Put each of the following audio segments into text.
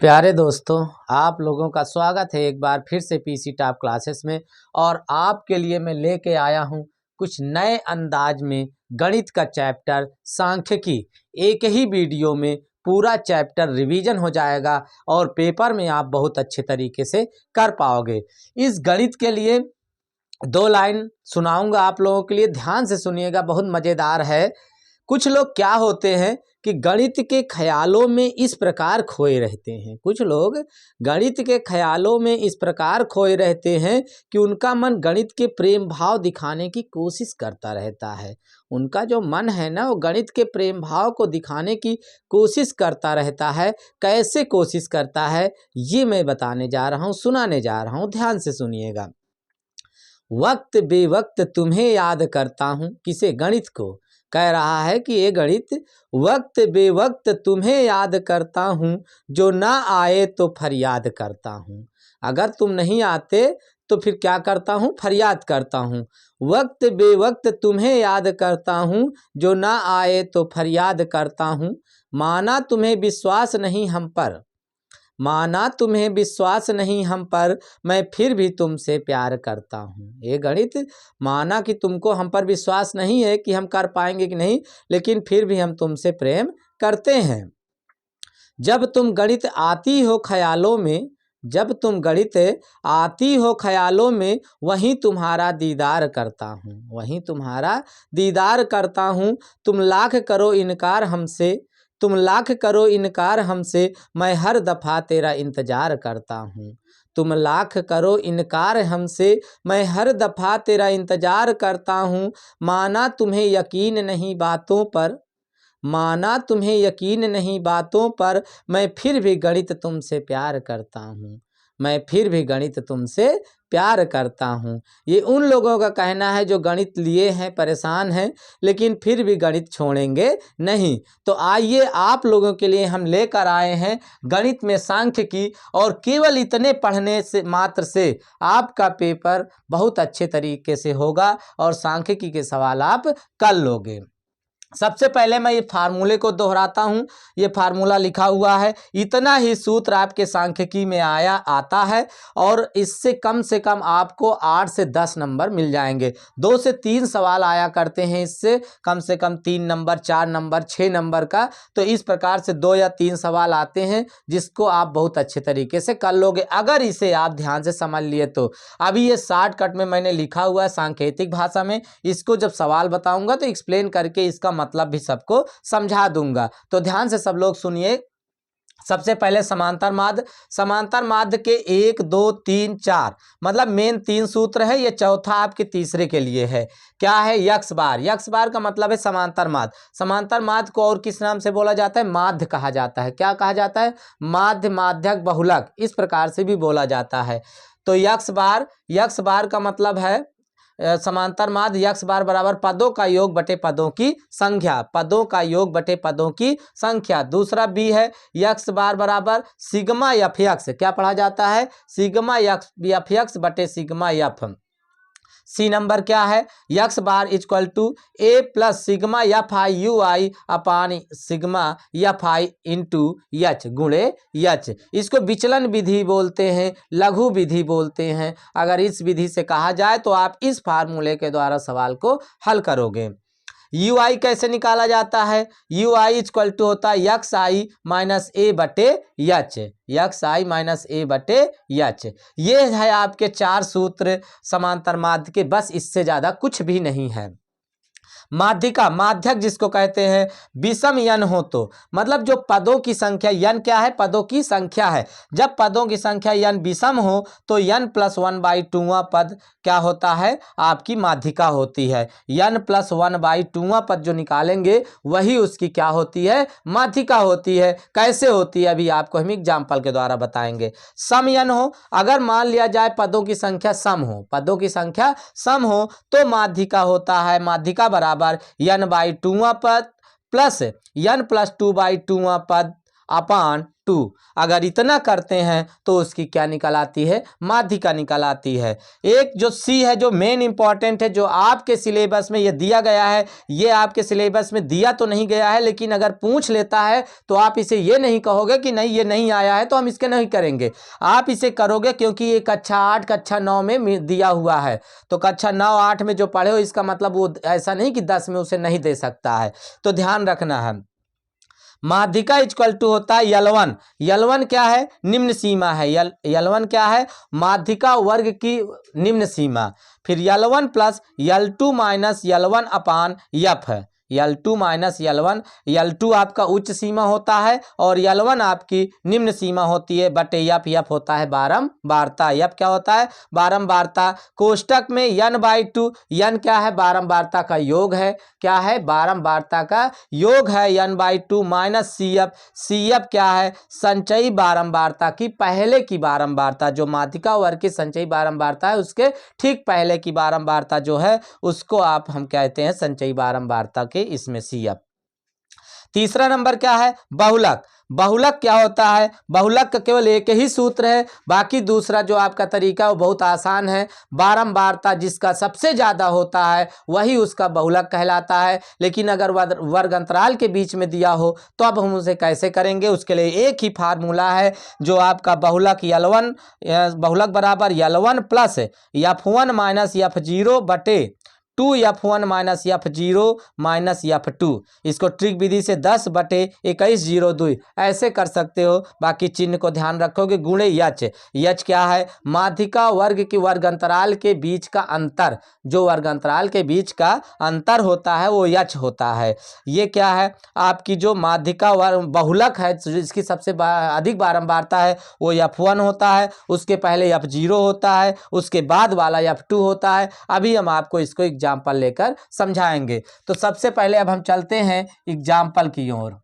प्यारे दोस्तों, आप लोगों का स्वागत है एक बार फिर से पीसी टॉप क्लासेस में। और आपके लिए मैं लेके आया हूं कुछ नए अंदाज में गणित का चैप्टर सांख्यिकी। एक ही वीडियो में पूरा चैप्टर रिवीजन हो जाएगा और पेपर में आप बहुत अच्छे तरीके से कर पाओगे। इस गणित के लिए 2 लाइन सुनाऊंगा आप लोगों के लिए, ध्यान से सुनिएगा, बहुत मज़ेदार है। कुछ लोग क्या होते हैं कि गणित के ख्यालों में इस प्रकार खोए रहते हैं। कुछ लोग गणित के ख्यालों में इस प्रकार खोए रहते हैं कि उनका मन गणित के प्रेम भाव दिखाने की कोशिश करता रहता है। उनका जो मन है ना, वो गणित के प्रेम भाव को दिखाने की कोशिश करता रहता है। कैसे कोशिश करता है ये मैं बताने जा रहा हूँ, सुनाने जा रहा हूँ, ध्यान से सुनिएगा। वक्त बेवक्त तुम्हें याद करता हूँ, किसे? गणित को कह रहा है कि ये गणित, वक्त बेवक्त तुम्हें याद करता हूँ, जो ना आए तो फरियाद करता हूँ। अगर तुम नहीं आते तो फिर क्या करता हूँ? फरियाद करता हूँ। वक्त बेवक्त तुम्हें याद करता हूँ, जो ना आए तो फरियाद करता हूँ। माना तुम्हें विश्वास नहीं हम पर, माना तुम्हें विश्वास नहीं हम पर, मैं फिर भी तुमसे प्यार करता हूँ। ये गणित, माना कि तुमको हम पर विश्वास नहीं है कि हम कर पाएंगे कि नहीं, लेकिन फिर भी हम तुमसे प्रेम करते हैं। जब तुम गणित आती हो ख्यालों में, जब तुम गणित आती हो ख्यालों में, वहीं तुम्हारा दीदार करता हूँ, वहीं तुम्हारा दीदार करता हूँ। तुम लाख करो इनकार हमसे, तुम लाख करो इनकार हमसे, मैं हर दफ़ा तेरा इंतज़ार करता हूँ। तुम लाख करो इनकार हमसे, मैं हर दफ़ा तेरा इंतज़ार करता हूँ। माना तुम्हें यकीन नहीं बातों पर, माना तुम्हें यकीन नहीं बातों पर, मैं फिर भी गणित तुमसे प्यार करता हूँ, मैं फिर भी गणित तुमसे प्यार करता हूँ। ये उन लोगों का कहना है जो गणित लिए हैं, परेशान हैं, लेकिन फिर भी गणित छोड़ेंगे नहीं। तो आइए आप लोगों के लिए हम लेकर आए हैं गणित में सांख्यिकी, और केवल इतने पढ़ने से मात्र से आपका पेपर बहुत अच्छे तरीके से होगा और सांख्यिकी के सवाल आप कर लोगे। सबसे पहले मैं ये फार्मूले को दोहराता हूँ। ये फार्मूला लिखा हुआ है, इतना ही सूत्र आपके सांख्यिकी में आता है, और इससे कम से कम आपको 8 से 10 नंबर मिल जाएंगे। 2 से 3 सवाल आया करते हैं, इससे कम से कम 3 नंबर, 4 नंबर, 6 नंबर का। तो इस प्रकार से 2 या 3 सवाल आते हैं, जिसको आप बहुत अच्छे तरीके से कर लोगे अगर इसे आप ध्यान से समझ लिए तो। अभी ये शॉर्टकट में मैंने लिखा हुआ है सांकेतिक भाषा में, इसको जब सवाल बताऊंगा तो एक्सप्लेन करके इसका मतलब भी सबको समझा दूंगा। तो ध्यान से सब लोग सुनिए। सबसे पहले समांतर माध्य, समांतर माध्य के 1 2 3 4 मतलब मेन 3 सूत्र है। ये चौथा आपके तीसरे के लिए है। क्या है? यक्स बार। यक्स बार का मतलब है समांतर माध्य। समांतर माध्य को और किस नाम से बोला जाता है? माध्य कहा जाता है। क्या कहा जाता है? माध्य, माध्यक, बहुलक, इस प्रकार से भी बोला जाता है। तो यक्स बार का मतलब है समांतर माध्य यक्स बार बराबर पदों का योग बटे पदों की संख्या, पदों का योग बटे पदों की संख्या। दूसरा बी है यक्स बार बराबर सिग्मा एफ यक्स। क्या पढ़ा जाता है? सिग्मा एफ यक्स बटे सिग्मा एफ। सी नंबर क्या है? X bar equal to a plus sigma f i u i upon sigma f i into h गुणे एच। इसको विचलन विधि बोलते हैं, लघु विधि बोलते हैं। अगर इस विधि से कहा जाए तो आप इस फार्मूले के द्वारा सवाल को हल करोगे। यू आई कैसे निकाला जाता है? यू आई इक्वल टू होता है यक्स आई माइनस ए बटे H, x i minus a बटे एच। ये है आपके 4 सूत्र समांतर माध्य के, बस इससे ज़्यादा कुछ भी नहीं है। माध्यिका, माध्यक जिसको कहते हैं, विषम यन हो तो, मतलब जो पदों की संख्या, यन क्या है? पदों की संख्या है। जब पदों की संख्या यन विषम हो तो यन प्लस 1/2वां पद क्या होता है? आपकी माध्यिका होती है। यन प्लस 1/2वां पद जो निकालेंगे वही उसकी क्या होती है? माध्यिका होती है। कैसे होती है अभी आपको हम एग्जाम्पल के द्वारा बताएंगे। सम यन हो, अगर मान लिया जाए पदों की संख्या सम हो, पदों की संख्या सम हो तो माध्यिका होता है, माध्यिका बराबर यन/2वां पद प्लस यन प्लस 2/2वां पद अपान 2। अगर इतना करते हैं तो उसकी क्या निकल आती है, माध्यिका निकल आती है। एक जो सी है जो मेन इंपॉर्टेंट है, जो आपके सिलेबस में ये दिया गया है, ये आपके सिलेबस में दिया तो नहीं गया है, लेकिन अगर पूछ लेता है तो आप इसे ये नहीं कहोगे कि नहीं ये नहीं आया है तो हम इसके नहीं करेंगे, आप इसे करोगे, क्योंकि ये कक्षा 8 कक्षा 9 में दिया हुआ है। तो कक्षा 9 8 में जो पढ़े हो, इसका मतलब वो ऐसा नहीं कि 10 में उसे नहीं दे सकता है, तो ध्यान रखना है। माध्यिका इक्वल टू होता है L1। L1 क्या है, निम्न सीमा है। L1 क्या है, माध्यिका वर्ग की निम्न सीमा। फिर L1 plus L2 minus L1 अपान F है। L2 माइनस L1, L2 आपका उच्च सीमा होता है और L1 आपकी निम्न सीमा होती है, बटे F होता है बारंबारता। F क्या होता है, बारंबारता। कोष्टक में n/2, n क्या है, बारंबारता का योग है। क्या है, बारंबारता का योग है n/2 माइनस CF क्या है, संचयी बारंबारता की पहले की बारंबारता। जो माध्यिका वर्ग की संचयी बारंबारता है उसके ठीक पहले की बारंबारता जो है उसको आप हम कहते हैं संचयी बारंबारता के, इसमें CF। तीसरा नंबर क्या है, बहुलक। बहुलक क्या होता है, बहुलक का केवल एक ही सूत्र है, बाकी दूसरा जो आपका तरीका है वो बहुत आसान है। बारंबारता जिसका सबसे ज़्यादा होता है वही उसका बहुलक कहलाता है। लेकिन अगर वर्ग अंतराल के बीच में दिया हो तो अब हम उसे कैसे करेंगे, उसके लिए एक ही फार्मूला है, जो आपका बहुलक L1 बहुलक बराबर L1 plus F1 minus F0 बटे 2F1 minus F0 minus F2। इसको ट्रिक विधि से 10 बटे 21/02 ऐसे कर सकते हो। बाकी चिन्ह को ध्यान रखोगे, गुणे यच। यच क्या है, माध्यिका वर्ग की वर्ग अंतराल के बीच का अंतर, जो वर्ग अंतराल के बीच का अंतर होता है वो यच होता है। ये क्या है, आपकी जो माध्यिका वर्ग बहुलक है जिसकी सबसे अधिक बारंबारता है वो F1 होता है, उसके पहले F0 होता है, उसके बाद वाला F2 होता है। अभी हम आपको इसको एग्जाम्पल लेकर समझाएंगे। तो सबसे पहले अब हम चलते हैं एग्जाम्पल की ओर।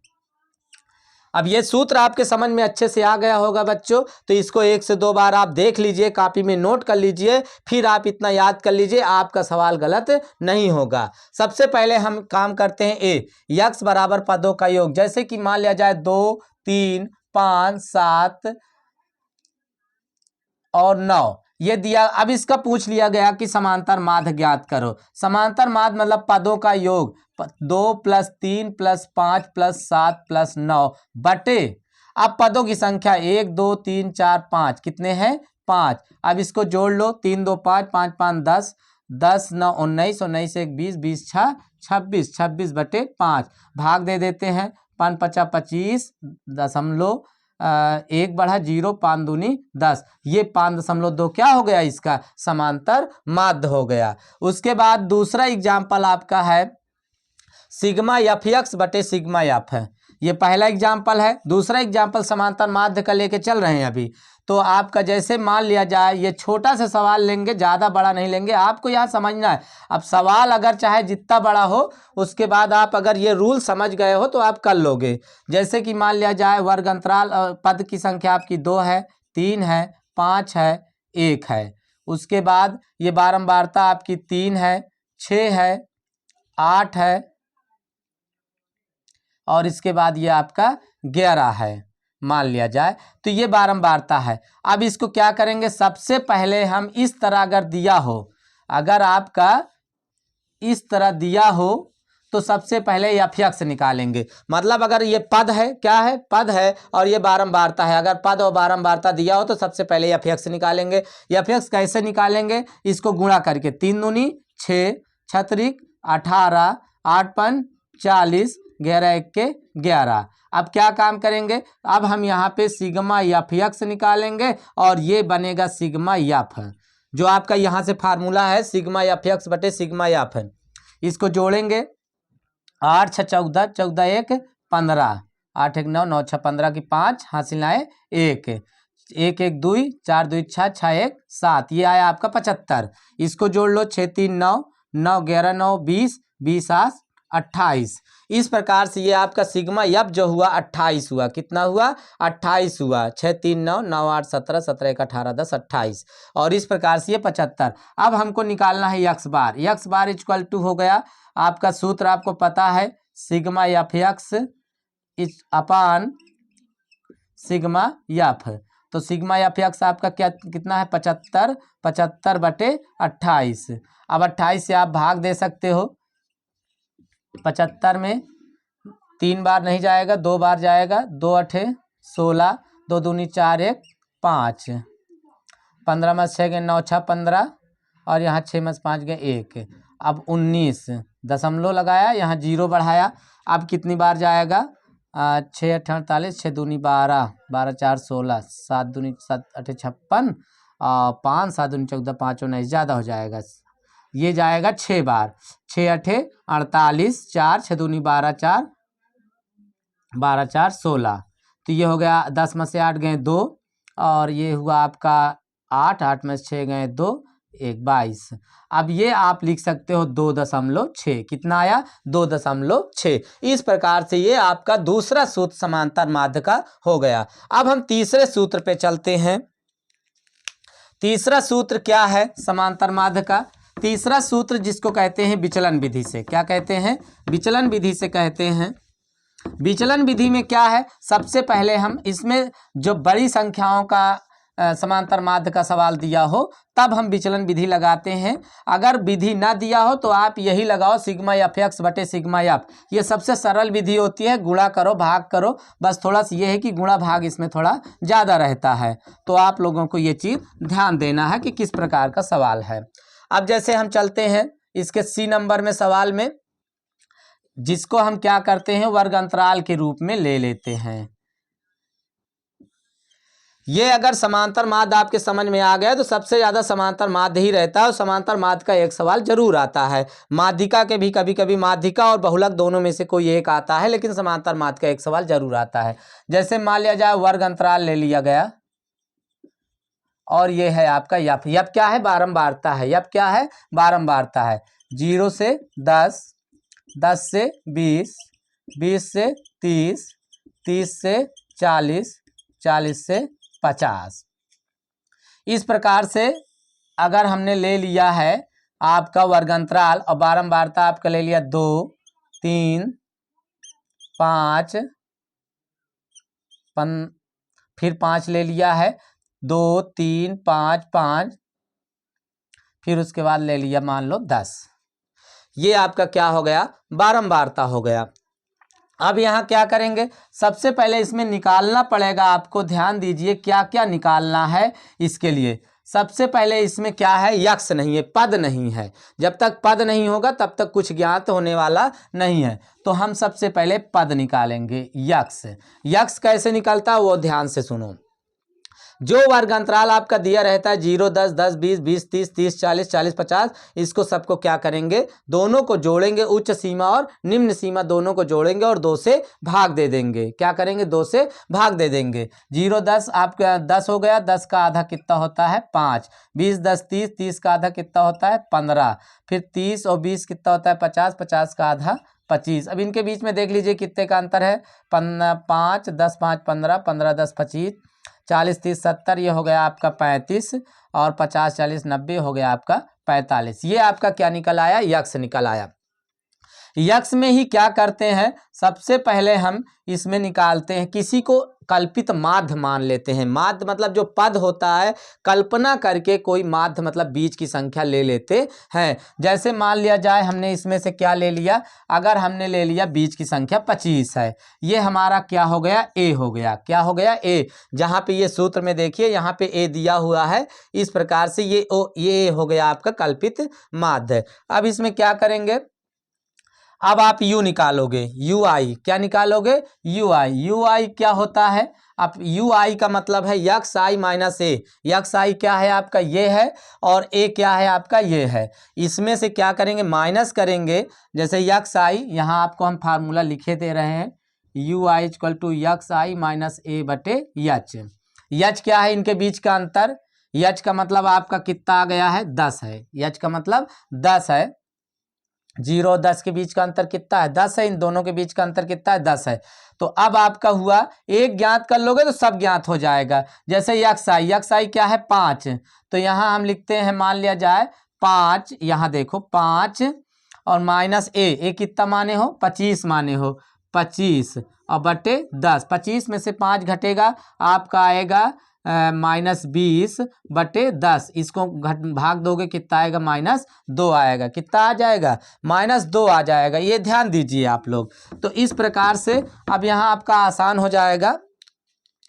अब ये सूत्र आपके समझ में अच्छे से आ गया होगा बच्चों, तो इसको 1 से 2 बार आप देख लीजिए, कॉपी में नोट कर लीजिए, फिर आप इतना याद कर लीजिए, आपका सवाल गलत नहीं होगा। सबसे पहले हम काम करते हैं x बराबर पदों का योग। जैसे कि मान लिया जाए 2 3 5 7 और 9 ये दिया। अब इसका पूछ लिया गया कि समांतर माध्य ज्ञात करो। समांतर माध्य मतलब पदों का योग, 2 + 3 + 5 + 7 + 9 बटे, अब पदों की संख्या 1 2 3 4 5 कितने हैं, 5। अब इसको जोड़ लो, 3 2 5 5 5 10 10 9 19 19 1 20 20 6 26 26 बटे 5 भाग दे देते हैं। 5 5 25 दशमलव 1 बढ़ा 0 5 दूनी 10, ये 5.2 क्या हो गया, इसका समांतर माध्य हो गया। उसके बाद दूसरा एग्जाम्पल आपका है सिग्मा Fx बटे सिग्मा F है। ये पहला एग्जाम्पल है। दूसरा एग्जाम्पल समांतर माध्य का लेके चल रहे हैं अभी। तो आपका जैसे मान लिया जाए, ये छोटा सा सवाल लेंगे, ज़्यादा बड़ा नहीं लेंगे, आपको यहाँ समझना है। अब सवाल अगर चाहे जितना बड़ा हो, उसके बाद आप अगर ये रूल समझ गए हो तो आप कर लोगे। जैसे कि मान लिया जाए वर्ग अंतराल पद की संख्या आपकी 2 है, 3 है, 5 है, 1 है। उसके बाद ये बारंबारता आपकी 3 है, 6 है, 8 है और इसके बाद ये आपका 11 है मान लिया जाए, तो ये बारंबारता है। अब इसको क्या करेंगे, सबसे पहले हम इस तरह अगर दिया हो, अगर आपका इस तरह दिया हो तो सबसे पहले Fx निकालेंगे। मतलब अगर ये पद है, क्या है, पद है और ये बारंबारता है, अगर पद और बारंबारता दिया हो तो सबसे पहले Fx निकालेंगे। Fx कैसे निकालेंगे, इसको गुणा करके, 3 दूनी 6 छत्रिक 18 8 5 40 11 1 के 11। अब क्या काम करेंगे, अब हम यहाँ पे सिग्मा Fx निकालेंगे और ये बनेगा सिग्मा F, जो आपका यहाँ से फार्मूला है सिग्मा Fx बटे सिग्मा F है। इसको जोड़ेंगे, 8 6 14 14 1 15 8 1 9 9 6 15 की 5 हासिल आए 1 1 1 2 4 2 6 6 1 7, ये आया आपका 75। इसको जोड़ लो, 6 3 9 9 11 9 20 20 8 28। इस प्रकार से ये आपका सिग्मा F जो हुआ 28 हुआ। कितना हुआ, 28 हुआ। 6 3 9 9 8 17 17 1 18 10 28 और इस प्रकार से ये 75। अब हमको निकालना है x bar. x bar equal to हो गया, आपका सूत्र आपको पता है, sigma Fx upon sigma f. तो सिग्मा यफ यक्स आपका क्या कितना है 75, 75/28। अब 28 से आप भाग दे सकते हो। 75 में 3 बार नहीं जाएगा, 2 बार जाएगा। 2 8 16, 2 दूनी 4 1 5, 15 में 6 गए 9 6 15, और यहाँ 6 में 5 गए 1। अब 19 दशमलव लगाया, यहाँ 0 बढ़ाया। अब कितनी बार जाएगा 6 8 48, 6 दूनी 12, 12 4 16, 7 दूनी 7 8 56, 5 7 दूनी 14, 5 19, ज़्यादा हो जाएगा। ये जाएगा 6 बार। 6 8 48, 4 6 दूनी 12 4, 12 4 16। तो ये हो गया 10 में से 8 गए 2, और ये हुआ आपका 8, 8 में से 6 गए 2 1 22। अब ये आप लिख सकते हो 2.6। कितना आया 2.6। इस प्रकार से ये आपका दूसरा सूत्र समांतर माध्य का हो गया। अब हम तीसरे सूत्र पे चलते हैं। तीसरा सूत्र क्या है समांतर माध्य का? तीसरा सूत्र जिसको कहते हैं विचलन विधि से। क्या कहते हैं? विचलन विधि से कहते हैं। विचलन विधि में क्या है, सबसे पहले हम इसमें जो बड़ी संख्याओं का समांतर माध्य का सवाल दिया हो तब हम विचलन विधि लगाते हैं। अगर विधि ना दिया हो तो आप यही लगाओ सिग्मा एफ एक्स बटे सिग्मा एफ। ये सबसे सरल विधि होती है, गुणा करो भाग करो। बस थोड़ा सा ये है कि गुणा भाग इसमें थोड़ा ज़्यादा रहता है। तो आप लोगों को ये चीज़ ध्यान देना है कि किस प्रकार का सवाल है। अब जैसे हम चलते हैं इसके सी नंबर में सवाल में, जिसको हम क्या करते हैं वर्ग अंतराल के रूप में ले लेते हैं। ये अगर समांतर माध्य आपके समझ में आ गया तो सबसे ज़्यादा समांतर माध्य ही रहता है, और समांतर माध्य का एक सवाल जरूर आता है। माध्यिका के भी कभी कभी माध्यिका और बहुलक दोनों में से कोई एक आता है, लेकिन समांतर माध्य का एक सवाल जरूर आता है। जैसे मान लिया जाए वर्ग अंतराल ले लिया गया, और ये है आपका यफ। यफ क्या है? बारंबारता है। यफ क्या है? बारंबारता है। 0 से 10, 10 से 20, 20 से 30, 30 से 40, 40 से 50। इस प्रकार से अगर हमने ले लिया है आपका वर्ग अंतराल, और बारंबारता आपका ले लिया 2 3 5, फिर 5 ले लिया है, 2 3 5 5, फिर उसके बाद ले लिया मान लो 10। ये आपका क्या हो गया? बारंबारता हो गया। अब यहाँ क्या करेंगे, सबसे पहले इसमें निकालना पड़ेगा आपको। ध्यान दीजिए क्या क्या निकालना है इसके लिए। सबसे पहले इसमें क्या है, यक्स नहीं है, पद नहीं है। जब तक पद नहीं होगा तब तक कुछ ज्ञात होने वाला नहीं है। तो हम सबसे पहले पद निकालेंगे, यक्स। यक्स कैसे निकलता है वो ध्यान से सुनो। जो वर्ग अंतराल आपका दिया रहता है 0 10 10 20 20 30 30 40 40 50, इसको सबको क्या करेंगे, दोनों को जोड़ेंगे। उच्च सीमा और निम्न सीमा दोनों को जोड़ेंगे और 2 से भाग दे देंगे। क्या करेंगे? 2 से भाग दे देंगे। 0 10 आपका 10 हो गया, 10 का आधा कितना होता है 5, 20 10 30, 30 का आधा कितना होता है 15, फिर 30 और 20 कितना होता है 50, 50 का आधा 25। अब इनके बीच में देख लीजिए कितने का अंतर है, 5 10 5 15, 15 10 25, 40 30 70, ये हो गया आपका 35, और 50 40 90 हो गया आपका 45। ये आपका क्या निकल आया? यक्स निकल आया। यक्स में ही क्या करते हैं, सबसे पहले हम इसमें निकालते हैं, किसी को कल्पित माध्य मान लेते हैं। माध्य मतलब जो पद होता है, कल्पना करके कोई माध्य मतलब बीच की संख्या ले लेते हैं। जैसे मान लिया जाए हमने इसमें से क्या ले लिया, अगर हमने ले लिया बीच की संख्या 25 है, ये हमारा क्या हो गया? ए हो गया। क्या हो गया? ए। जहाँ पे ये सूत्र में देखिए यहाँ पे ए दिया हुआ है। इस प्रकार से ये हो गया आपका कल्पित माध्य। अब इसमें क्या करेंगे, अब आप u निकालोगे, ui। क्या निकालोगे? ui। ui क्या होता है? अब ui का मतलब है x i minus A. X आई क्या है आपका? ये है, और ए क्या है आपका? ये है। इसमें से क्या करेंगे? माइनस करेंगे। जैसे यक्स आई, यहाँ आपको हम फार्मूला लिखे दे रहे हैं, ui equal to x i minus a बटे यच। यच क्या है? इनके बीच का अंतर। यच का मतलब आपका कितना आ गया है? 10 है। यच का मतलब 10 है। 0 और 10 के बीच का अंतर कितना है? 10 है। इन दोनों के बीच का अंतर कितना है? 10 है। तो अब आपका हुआ, एक ज्ञात कर लोगे तो सब ज्ञात हो जाएगा। जैसे यक्स आई क्या है? 5। तो यहाँ हम लिखते हैं, मान लिया जाए 5, यहाँ देखो 5 और माइनस ए कितना माने हो? 25 माने हो। 25 और बटे 10। 25 में से 5 घटेगा, आपका आएगा -20 बटे 10। इसको भाग दोगे कितना आएगा? -2 आएगा। कितना आ जाएगा? -2 आ जाएगा। ये ध्यान दीजिए आप लोग। तो इस प्रकार से अब यहाँ आपका आसान हो जाएगा।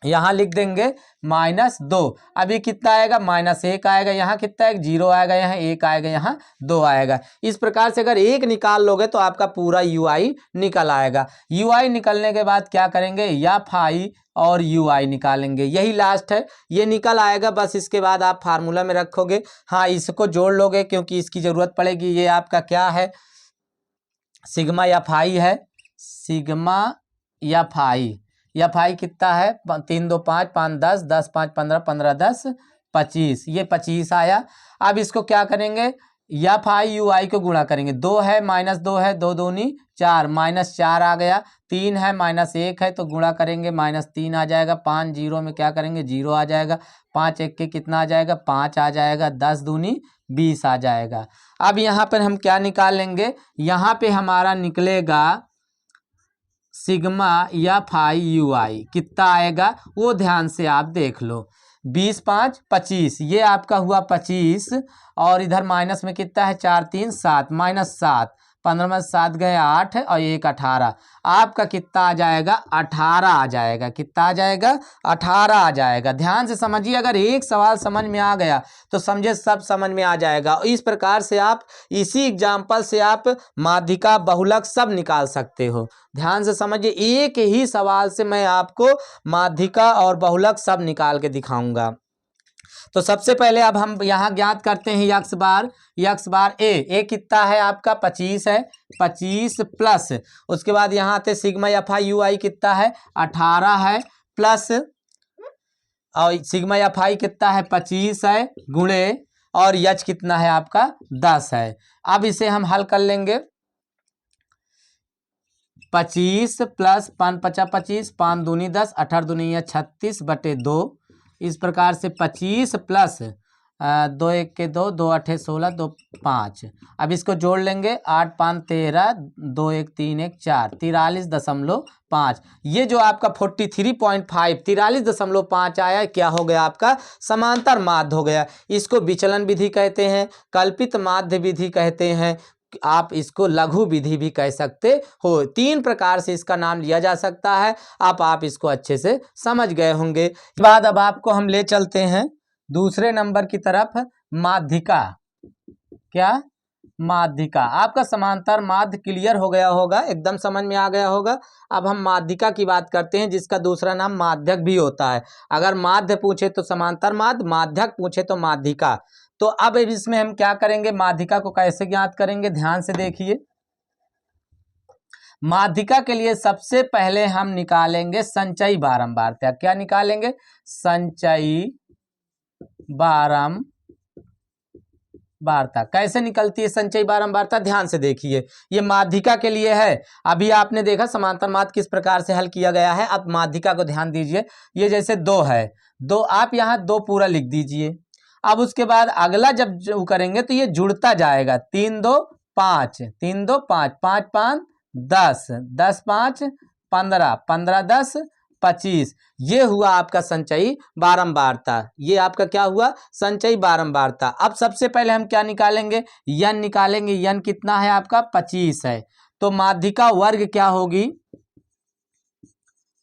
यहाँ लिख देंगे -2। अभी कितना आएगा? -1 आएगा। यहाँ कितना आएगा? 0 आएगा। यहाँ 1 आएगा। यहाँ 2 आएगा। इस प्रकार से अगर 1 निकाल लोगे तो आपका पूरा UI निकल आएगा। UI निकलने के बाद क्या करेंगे? या फाई और UI निकालेंगे। यही लास्ट है, ये निकल आएगा। बस इसके बाद आप फार्मूला में रखोगे। हाँ, इसको जोड़ लोगे क्योंकि इसकी ज़रूरत पड़ेगी। ये आपका क्या है? सिग्मा या फाई है। सिग्मा या फाई। या फाई कितना है? 3 2 5 5 10 10 5 15 15 10 25। ये 25 आया। अब इसको क्या करेंगे? या फाई UI को गुणा करेंगे। 2 है -2 है, 2 दूनी 4, -4 आ गया। 3 है -1 है तो गुणा करेंगे, -3 आ जाएगा। 5 0 में क्या करेंगे? 0 आ जाएगा। 5 1 के कितना आ जाएगा? 5 आ जाएगा। 10 दूनी 20 आ जाएगा। अब यहाँ पर हम क्या निकाल लेंगे? यहाँ पे हमारा निकलेगा सिग्मा या फाई UI। कितना आएगा वो ध्यान से आप देख लो। 20 5 25, ये आपका हुआ 25। और इधर माइनस में कितना है? 4 3 7, -7। 15 में 7 गए 8 और 1 18। आपका कितना आ जाएगा? 18 आ जाएगा। कितना आ जाएगा? 18 आ जाएगा। ध्यान से समझिए, अगर एक सवाल समझ में आ गया तो समझे सब समझ में आ जाएगा। इस प्रकार से आप इसी एग्जाम्पल से आप माध्यिका, बहुलक सब निकाल सकते हो। ध्यान से समझिए, एक ही सवाल से मैं आपको माध्यिका और बहुलक सब निकाल के दिखाऊंगा। तो सबसे पहले अब हम यहाँ ज्ञात करते हैं यक्स बार। यक्स बार ए कितना है आपका? 25 है। 25 प्लस उसके बाद यहाँ आते सिग्मा या फाई UI कितना है? 18 है। प्लस और सिग्मा या फाई कितना है? 25 है। गुणे और यच कितना है आपका? 10 है। अब इसे हम हल कर लेंगे। 25 प्लस 5 5 25, 5 दूनी 10, 18 दूनी 36 बटे 2। इस प्रकार से 25 प्लस 2 1 के 2, 2 8 16, 2 5। अब इसको जोड़ लेंगे। 8 5 13, 2 1 3 1 4, 43.5। ये जो आपका 43.5 43.5 आया, क्या हो गया आपका? समांतर माध्य हो गया। इसको विचलन विधि कहते हैं, कल्पित माध्य विधि कहते हैं, आप इसको लघु विधि भी कह सकते हो। 3 प्रकार से इसका नाम लिया जा सकता है। आप इसको अच्छे से समझ गए होंगे। इसके बाद अब आपको हम ले चलते हैं दूसरे नंबर की तरफ, माध्यिका। क्या? माध्यिका। आपका समांतर माध्य क्लियर हो गया होगा, एकदम समझ में आ गया होगा। अब हम माध्यिका की बात करते हैं, जिसका दूसरा नाम माध्यक भी होता है। अगर माध्य पूछे तो समांतर माध्य, माध्यक पूछे तो माध्यिका। तो अब इसमें हम क्या करेंगे? माध्यिका को कैसे ज्ञात करेंगे? ध्यान से देखिए। माध्यिका के लिए सबसे पहले हम निकालेंगे संचयी बारंबारता। क्या निकालेंगे? संचयी बारंबारता। कैसे निकलती है संचयी बारंबारता? ध्यान से देखिए। ये माध्यिका के लिए है। अभी आपने देखा समांतर माध्य किस प्रकार से हल किया गया है। अब माध्यिका को ध्यान दीजिए। ये जैसे 2 है, 2 आप यहाँ 2 पूरा लिख दीजिए। अब उसके बाद अगला जब जो करेंगे तो ये जुड़ता जाएगा। 3 2 5, 3 2 5, 5 5 10, 10 5 15, 15 10 25। ये हुआ आपका संचयी बारंबारता। ये आपका क्या हुआ? संचयी बारंबारता। अब सबसे पहले हम क्या निकालेंगे? यन निकालेंगे। यन कितना है आपका? 25 है। तो माध्यिका वर्ग क्या होगी?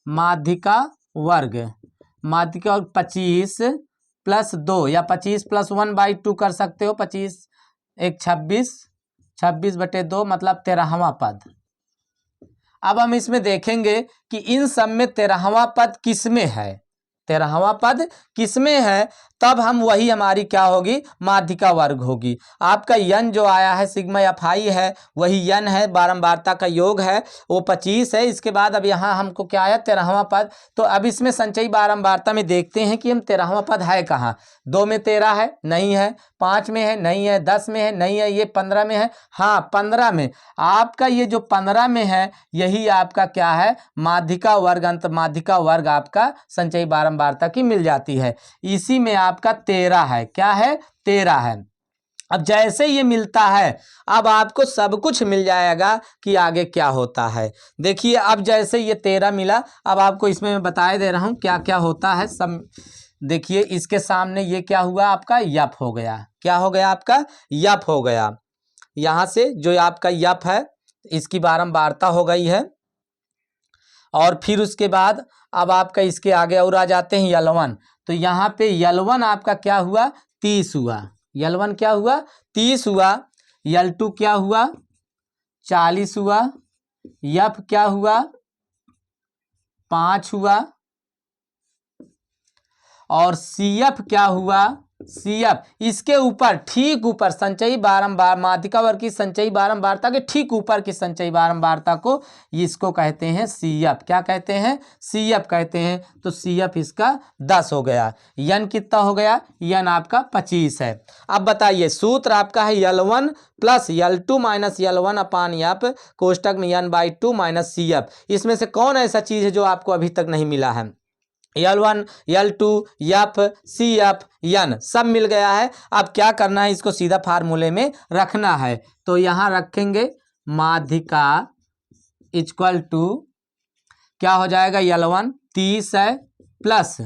माध्यिका वर्ग। माध्यिका 25 प्लस 2 या 25 प्लस 1/2 कर सकते हो। 25 1 26, 26 बटे 2 मतलब 13वां पद। अब हम इसमें देखेंगे कि इन सब में 13वां पद किसमें है। 13वां पद किसमें है, तब हम वही हमारी क्या होगी? माध्यिका वर्ग होगी। आपका यन जो आया है सिग्मा या फाई है, वही यन है, बारंबारता का योग है, वो 25 है। इसके बाद अब यहाँ हमको क्या आया? 13वां पद। तो अब इसमें संचयी बारंबारता में देखते हैं कि हम 13वां पद है कहाँ। 2 में 13 है? नहीं है। 5 में है? नहीं है। 10 में है? नहीं है। ये 15 में है? हाँ 15 में। आपका ये जो 15 में है, यही आपका क्या है? माध्यिका वर्ग। अंत माध्यिका वर्ग आपका संचयी बारंबारता की मिल जाती है। इसी में आपका 13 है। क्या है? 13 है। अब जैसे ये मिलता है अब आपको सब कुछ मिल जाएगा कि आगे क्या होता है। देखिए अब जैसे ये 13 मिला, अब आपको इसमें मैं बताए दे रहा हूँ क्या क्या होता है सब। देखिए इसके सामने ये क्या हुआ आपका यफ हो गया, क्या हो गया आपका यफ हो गया। यहाँ से जो आपका यफ है इसकी बारंबारता हो गई है। और फिर उसके बाद अब आपका इसके आगे और आ जाते हैं L1, तो यहाँ पे L1 आपका क्या हुआ 30 हुआ, L1 क्या हुआ 30 हुआ, L2 क्या हुआ 40 हुआ, F क्या हुआ 5 हुआ, और CF क्या हुआ CF इसके ऊपर ठीक ऊपर संचयी बारंबार माध्यिका वर्ग की संचयी बारंबारता के ठीक ऊपर की संचयी बारंबारता को इसको कहते हैं CF, क्या कहते हैं CF कहते हैं। तो CF इसका 10 हो गया। N कितना हो गया N आपका 25 है। अब बताइए सूत्र आपका है L1 plus L2 minus L1 अपान F कोष्टक में N/2 माइनस CF। इसमें से कौन ऐसा चीज है जो आपको अभी तक नहीं मिला है। L1 L2 F CF N सब मिल गया है। अब क्या करना है इसको सीधा फार्मूले में रखना है। तो यहाँ रखेंगे माध्यिका इक्वल टू क्या हो जाएगा L1 30 है प्लस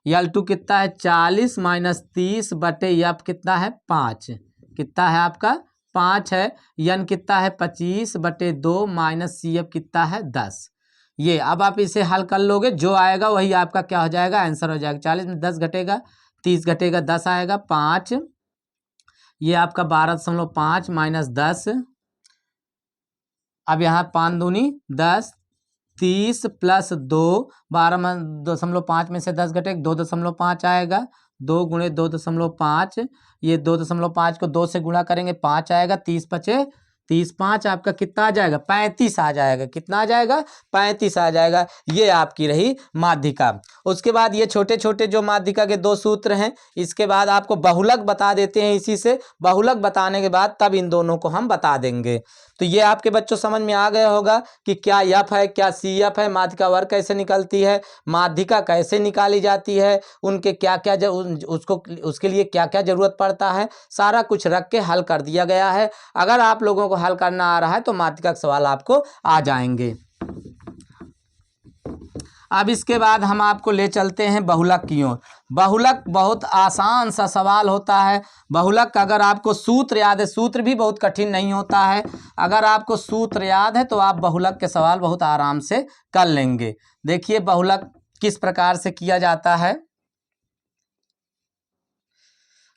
L2 कितना है 40 माइनस 30 बटे F कितना है 5, कितना है आपका 5 है। N कितना है 25 बटे 2 माइनस CF कितना है 10। ये अब आप इसे हल कर लोगे जो आएगा वही आपका क्या हो जाएगा आंसर हो जाएगा। 40 में 10 घटेगा 30 घटेगा 10 आएगा 5, ये आपका 12.5 माइनस 10। अब यहाँ 5 दूनी 10, 30 प्लस 2 12.5 में से 10 घटेगा 2.5 आएगा, 2 गुणे 2.5, ये 2.5 को 2 से गुणा करेंगे 5 आएगा, 30 बचे 30 5 आपका कितना आ जाएगा 35 आ जाएगा, कितना आ जाएगा 35 आ जाएगा। ये आपकी रही माध्यिका। उसके बाद ये छोटे छोटे जो माध्यिका के दो सूत्र हैं इसके बाद आपको बहुलक बता देते हैं। इसी से बहुलक बताने के बाद तब इन दोनों को हम बता देंगे। तो ये आपके बच्चों समझ में आ गया होगा कि क्या F है क्या CF है, माध्यिका वर्ग कैसे निकलती है, माध्यिका कैसे निकाली जाती है, उनके क्या क्या उसके लिए क्या क्या जरूरत पड़ता है, सारा कुछ रख के हल कर दिया गया है। अगर आप लोगों को हल करना आ रहा है तो माध्यिका के सवाल आपको आ जाएंगे। अब इसके बाद हम आपको ले चलते हैं बहुलक की ओर। बहुलक बहुत आसान सा सवाल होता है। बहुलक अगर आपको सूत्र याद है, सूत्र भी बहुत कठिन नहीं होता है, अगर आपको सूत्र याद है तो आप बहुलक के सवाल बहुत आराम से कर लेंगे। देखिए बहुलक किस प्रकार से किया जाता है।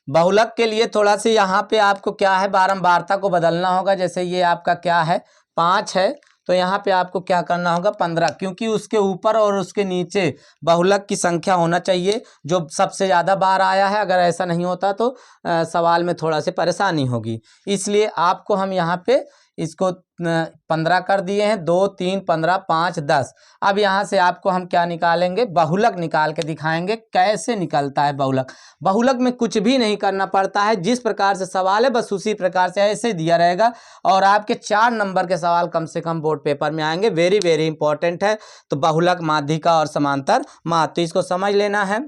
बहुलक के लिए थोड़ा सा यहाँ पे आपको क्या है बारंबारता को बदलना होगा। जैसे ये आपका क्या है 5 है तो यहाँ पे आपको क्या करना होगा 15, क्योंकि उसके ऊपर और उसके नीचे बहुलक की संख्या होना चाहिए जो सबसे ज़्यादा बार आया है। अगर ऐसा नहीं होता तो सवाल में थोड़ा सी परेशानी होगी, इसलिए आपको हम यहाँ पे इसको 15 कर दिए हैं। 2 3 15 5 10। अब यहाँ से आपको हम क्या निकालेंगे बहुलक निकाल के दिखाएंगे कैसे निकलता है बहुलक। बहुलक में कुछ भी नहीं करना पड़ता है, जिस प्रकार से सवाल है बस उसी प्रकार से ऐसे दिया रहेगा और आपके 4 नंबर के सवाल कम से कम बोर्ड पेपर में आएंगे। वेरी वेरी इंपॉर्टेंट है। तो बहुलक माध्यिका और समांतर माध्य, तो इसको समझ लेना है।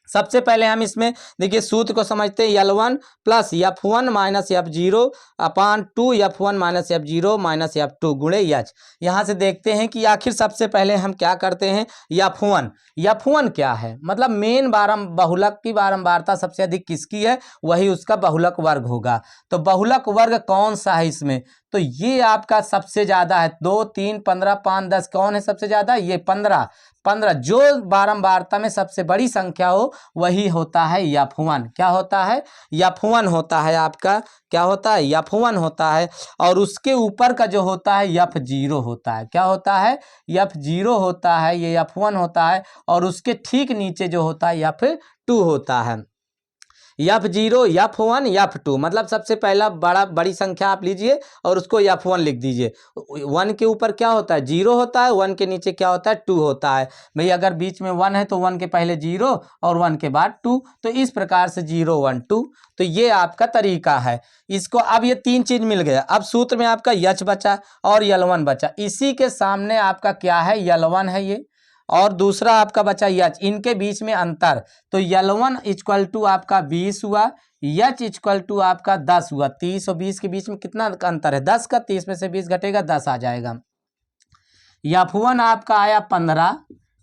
सबसे पहले हम इसमें देखिए सूत्र को समझते हैं। L1 plus F1 minus F0 अपान 2 F1 minus F0 minus F2 गुणे H। यहाँ से देखते हैं कि आखिर सबसे पहले हम क्या करते हैं F1। F1 क्या है, मतलब मेन बहुलक की बारंबारता सबसे अधिक किसकी है, वही उसका बहुलक वर्ग होगा। तो बहुलक वर्ग कौन सा है इसमें, तो ये आपका सबसे ज़्यादा है। 2 3 15 5 10 कौन है सबसे ज़्यादा, ये 15। जो बारंबारता में सबसे बड़ी संख्या हो वही होता है F1। क्या होता है F1 होता है आपका, क्या होता है F1 होता है। और उसके ऊपर का जो होता है F0 होता है। क्या होता है F0 होता है, ये F1 होता है। और उसके ठीक नीचे जो होता है F2 होता है। F0 F1 F2 मतलब सबसे पहला बड़ी संख्या आप लीजिए और उसको F1 लिख दीजिए। 1 के ऊपर क्या होता है 0 होता है, 1 के नीचे क्या होता है 2 होता है। भाई अगर बीच में 1 है तो 1 के पहले 0 और 1 के बाद 2, तो इस प्रकार से 0 1 2। तो ये आपका तरीका है। इसको अब ये 3 चीज मिल गया। अब सूत्र में आपका H बचा और L1 बचा। इसी के सामने आपका क्या है L1 है ये, और दूसरा आपका बचा H, इनके बीच में अंतर। तो L1 इक्वल टू आपका 20 हुआ, एच इक्वल टू आपका 10 हुआ। 30 और 20 के बीच में कितना अंतर है? 10 का। 30 में से 20 घटेगा, 10 आ जाएगा। F1 आपका आया 15,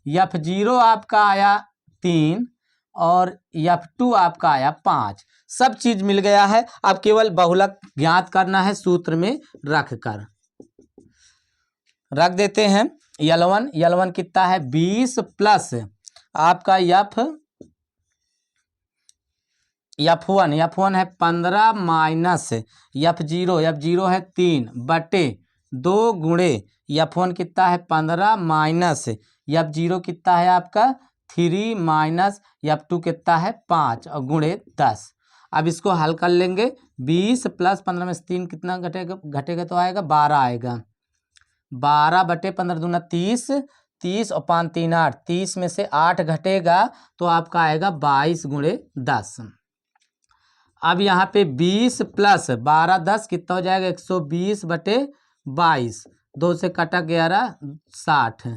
F0 आपका आया 3 और F2 आपका आया 5। सब चीज मिल गया है। अब केवल बहुलक ज्ञात करना है, सूत्र में रख देते हैं। L1 कितना है? 20 प्लस आपका F1 है 15 माइनस F0 है 3 बटे 2 गुणे F1 कितना है? 15 माइनस F0 कितना है आपका? 3 माइनस F2 कितना है? 5 और गुणे 10। अब इसको हल कर लेंगे। 20 प्लस 15 में से 3 कितना घटेगा तो आएगा 12 आएगा। 12 बटे 15 दूना 30, 30 और 5 3 8, 30 में से 8 घटेगा तो आपका आएगा 22 गुणे 10। अब यहाँ पे 20 प्लस 12 10 कितना हो जाएगा? 120 बटे 22, 2 से कटा 11 60,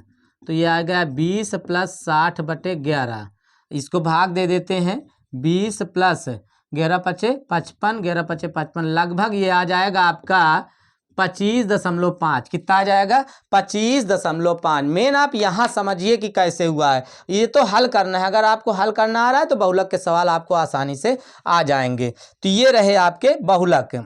तो ये आ गया 20 प्लस 60 बटे 11। इसको भाग दे देते हैं। 20 प्लस 11 पचे 55, 11 पचे 55, लगभग ये आ जाएगा आपका 25.5। कितना आ जाएगा? 25.5। मेन आप यहाँ समझिए कि कैसे हुआ है। ये तो हल करना है। अगर आपको हल करना आ रहा है तो बहुलक के सवाल आपको आसानी से आ जाएंगे। तो ये रहे आपके बहुलक।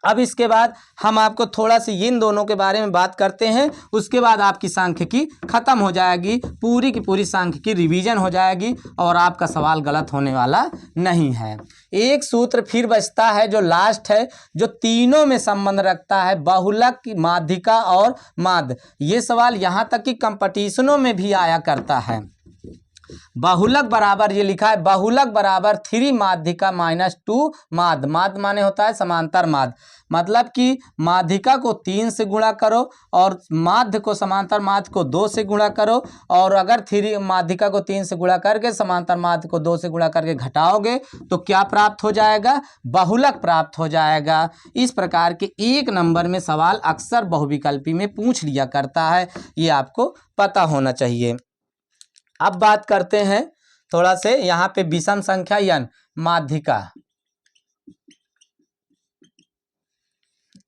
अब इसके बाद हम आपको थोड़ा सी इन दोनों के बारे में बात करते हैं। उसके बाद आपकी सांख्यिकी खत्म हो जाएगी, पूरी की पूरी सांख्यिकी रिवीजन हो जाएगी और आपका सवाल गलत होने वाला नहीं है। एक सूत्र फिर बचता है जो लास्ट है, जो तीनों में संबंध रखता है, बहुलक, माध्यिका और माध्य। ये सवाल यहाँ तक कि कंपटीशनों में भी आया करता है। बहुलक बराबर, ये लिखा है, बहुलक बराबर 3 माध्यिका माइनस 2 माध्य। माध्य माने होता है समांतर माध्य, मतलब कि माध्यिका को 3 से गुणा करो और माध्य को, समांतर माध्य को 2 से गुणा करो। और अगर 3 माध्यिका को 3 से गुणा करके समांतर माध्य को 2 से गुणा करके घटाओगे तो क्या प्राप्त हो जाएगा? बहुलक प्राप्त हो जाएगा। इस प्रकार के 1 नंबर में सवाल अक्सर बहुविकल्पी में पूछ लिया करता है, ये आपको पता होना चाहिए। अब बात करते हैं थोड़ा से यहाँ पे विषम संख्या n माध्यिका।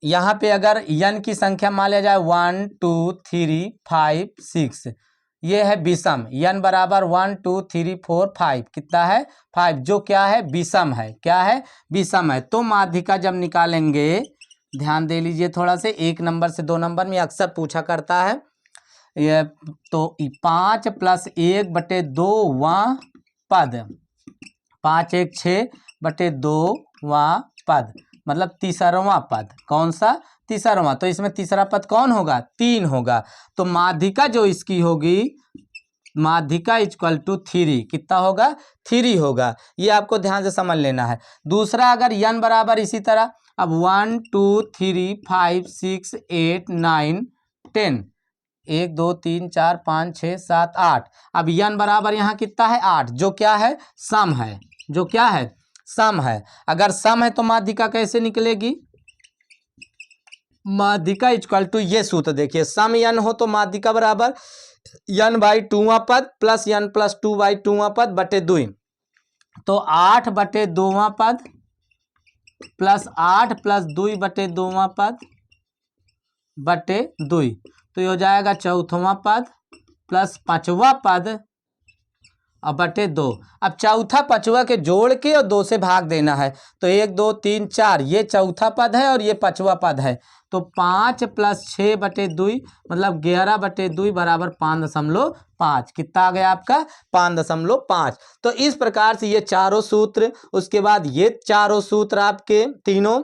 यहाँ पे अगर n की संख्या मान लिया जाए 1 2 3 5 6, ये है विषम। n बराबर 1 2 3 4 5, कितना है? 5, जो क्या है? विषम है। क्या है? विषम है। तो माध्यिका जब निकालेंगे, ध्यान दे लीजिए थोड़ा से, 1 नंबर से 2 नंबर में अक्सर पूछा करता है ये। तो 5 प्लस 1 बटे 2वां पद, 5 1 6 बटे 2वां पद, मतलब तीसरवां पद। कौन सा? तीसरवां। तो इसमें तीसरा पद कौन होगा? 3 होगा। तो माध्यिका जो इसकी होगी, माध्यिका इक्वल टू 3, कितना होगा? 3 होगा। ये आपको ध्यान से समझ लेना है। दूसरा, अगर n बराबर इसी तरह, अब 1 2 3 5 6 8 9 10, 1 2 3 4 5 6 7 8। अब n बराबर यहाँ कितना है? 8, जो क्या है? सम है। जो क्या है? सम है। अगर सम है तो माध्यिका कैसे निकलेगी? माध्यिका इक्वल टू, ये सूत्र देखिए, सम n हो तो माध्यिका बराबर n बाई 2वां पद प्लस n प्लस 2 बाई 2वां पद बटे 2। तो 8 बटे 2वां पद प्लस 8 प्लस 2 बटे 2वां पद बटे 2, तो ये हो जाएगा 4वां पद प्लस 5वां पद और बटे 2। अब चौथा 5वां के जोड़ के और 2 से भाग देना है। तो 1 2 3 4, ये चौथा पद है और ये 5वां पद है। तो 5 प्लस 6 बटे 2, मतलब 11 बटे 2 बराबर 5.5। कितना आ गया आपका? 5.5। तो इस प्रकार से ये चारों सूत्र, उसके बाद ये चारों सूत्र आपके तीनों,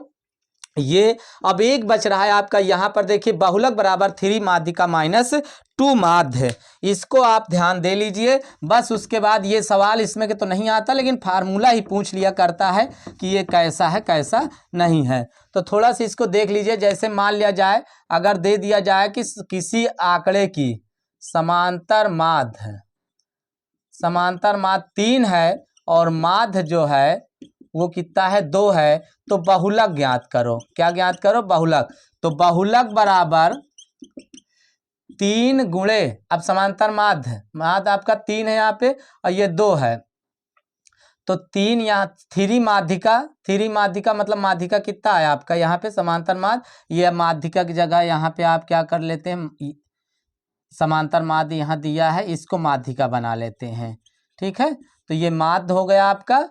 ये। अब एक बच रहा है आपका, यहाँ पर देखिए, बहुलक बराबर 3 माध्यिका माइनस 2 माध्य। इसको आप ध्यान दे लीजिए बस। उसके बाद ये सवाल इसमें के तो नहीं आता, लेकिन फार्मूला ही पूछ लिया करता है कि ये कैसा है कैसा नहीं है। तो थोड़ा सा इसको देख लीजिए। जैसे मान लिया जाए, अगर दे दिया जाए कि किसी आंकड़े की समांतर माध्य 3 है और माध्य जो है वो कितना है? 2 है। तो बहुलक ज्ञात करो। क्या ज्ञात करो? बहुलक। तो बहुलक बराबर 3 गुणे, अब समांतर माध्य आपका 3 है यहाँ पे और ये 2 है, तो 3 यहाँ 3 माध्यिका मतलब माध्यिका कितना है आपका यहाँ पे समांतर माध्य, ये माध्यिका की जगह यहाँ पे आप क्या कर लेते हैं, समांतर माध्य यहाँ दिया है, इसको माध्यिका बना लेते हैं। ठीक है, तो ये माध्य हो गया आपका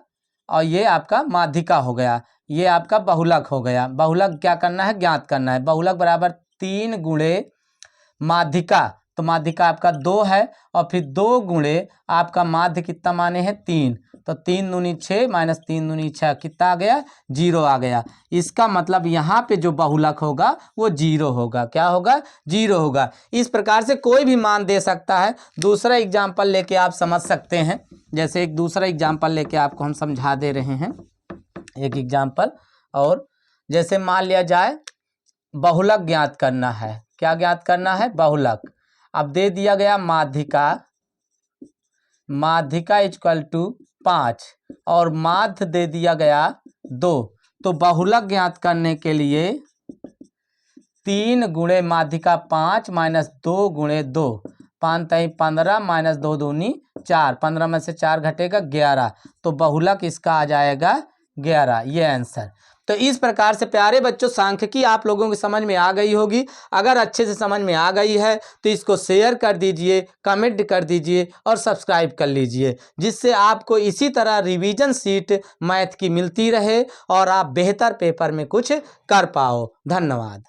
और ये आपका माध्यिका हो गया, ये आपका बहुलक हो गया। बहुलक क्या करना है, ज्ञात करना है। बहुलक बराबर 3 गुणे माध्यिका, तो माध्यिका आपका 2 है और फिर 2 गुणे आपका माध्य कितना माने हैं 3, तो 3 दूनी 6 माइनस 3 दूनी 6 कितना आ गया, 0 आ गया। इसका मतलब यहाँ पे जो बहुलक होगा वो 0 होगा। क्या होगा, 0 होगा। इस प्रकार से कोई भी मान दे सकता है। दूसरा एग्जाम्पल लेके आप समझ सकते हैं, जैसे एक दूसरा एग्जाम्पल लेके आपको हम समझा दे रहे हैं एक एग्जाम्पल। और जैसे मान लिया जाए बहुलक ज्ञात करना है, क्या ज्ञात करना है, बहुलक। अब दे दिया गया माध्यिका इक्वल टू 5 और माध्य दे दिया गया 2, तो बहुलक ज्ञात करने के लिए 3 गुणे माध्यिका 5 माइनस 2 गुणे 2, 5 3 15 माइनस 2 दूनी 4, 15 में से 4 घटेगा 11, तो बहुलक इसका आ जाएगा 11, ये आंसर। तो इस प्रकार से प्यारे बच्चों सांख्यिकी आप लोगों की समझ में आ गई होगी। अगर अच्छे से समझ में आ गई है तो इसको शेयर कर दीजिए, कमेंट कर दीजिए और सब्सक्राइब कर लीजिए, जिससे आपको इसी तरह रिवीजन शीट मैथ की मिलती रहे और आप बेहतर पेपर में कुछ कर पाओ। धन्यवाद।